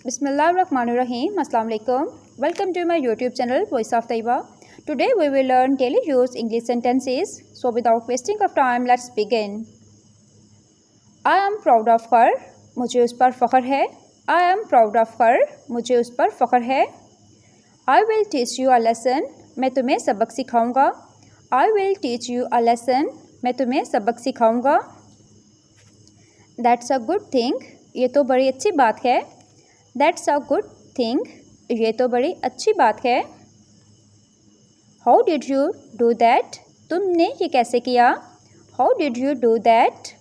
Bismillahirrahmanirrahim. Assalamu alaikum. Welcome to my YouTube channel Voice of Taiba. Today we will learn daily use English sentences. So without wasting of time, let's begin. I am proud of her. मुझे उस पर फ़ख्र है. I am proud of her. मुझे उस पर फ़ख्र है. I will teach you a lesson. मैं तुम्हें सबक सिखाऊंगा. I will teach you a lesson. मैं तुम्हें सबक सिखाऊंगा. That's a good thing. ये तो बड़ी अच्छी बात है. That's a good thing. ये तो बड़ी अच्छी बात है. How did you do that? तुमने ये कैसे किया? How did you do that?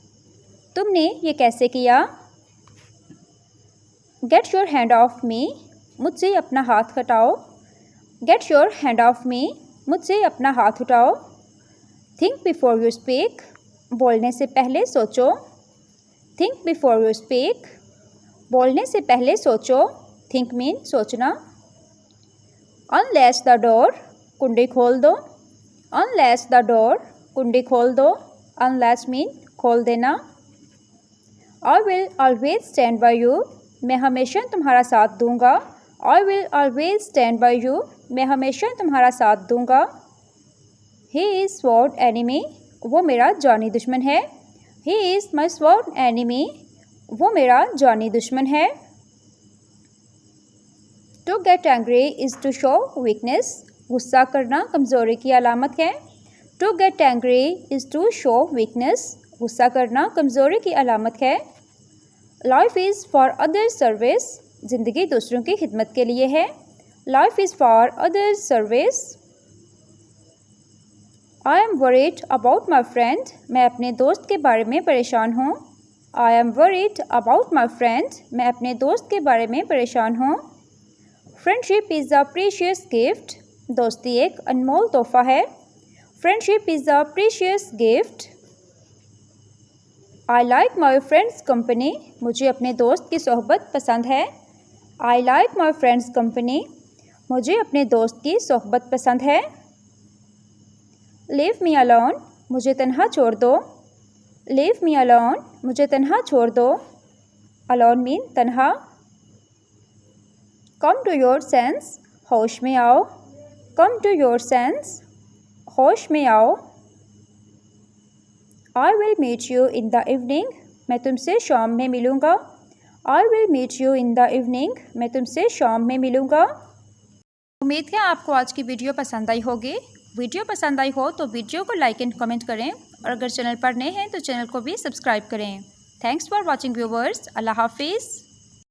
तुमने ये कैसे किया? Get your hand off me. मुझसे अपना हाथ हटाओ. Get your hand off me. मुझसे अपना हाथ उठाओ. Think before you speak. बोलने से पहले सोचो. Think before you speak. बोलने से पहले सोचो. Think mean सोचना. Unlatch the door. कुंडी खोल दो. Unlatch the door. कुंडी खोल दो. Unlatch mean खोल देना. I will always stand by you. मैं हमेशा तुम्हारा साथ दूंगा. I will always stand by you. मैं हमेशा तुम्हारा साथ दूंगा. He is sworn enemy. वो मेरा जानी दुश्मन है. He is my sworn enemy. वो मेरा जानी दुश्मन है. To get angry is to show weakness. गुस्सा करना कमज़ोरी की अलामत है. To get angry is to show weakness. गुस्सा करना कमज़ोरी की अलामत है. Life is for others service. ज़िंदगी दूसरों की खिदमत के लिए है. Life is for others service. I am worried about my friend. मैं अपने दोस्त के बारे में परेशान हूँ. I am worried about my friend. मैं अपने दोस्त के बारे में परेशान हूँ. Friendship is a precious gift. दोस्ती एक अनमोल तोहफा है. Friendship is a precious gift. I like my friend's company. मुझे अपने दोस्त की सोहबत पसंद है. I like my friend's company. मुझे अपने दोस्त की सोहबत पसंद है. Leave me alone. मुझे तन्हा छोड़ दो. Leave me alone. मुझे तन्हा छोड़ दो. Alone mean तन्हा. Come to your sense. होश में आओ. Come to your sense. होश में आओ. I will meet you in the evening. मैं तुमसे शाम में मिलूँगा. I will meet you in the evening. मैं तुमसे शाम में मिलूँगा. उम्मीद है आपको आज की वीडियो पसंद आई होगी. वीडियो पसंद आई हो तो वीडियो को लाइक एंड कमेंट करें और अगर चैनल पर नए हैं तो चैनल को भी सब्सक्राइब करें. Thanks for watching viewers. अल्लाह हाफिज़.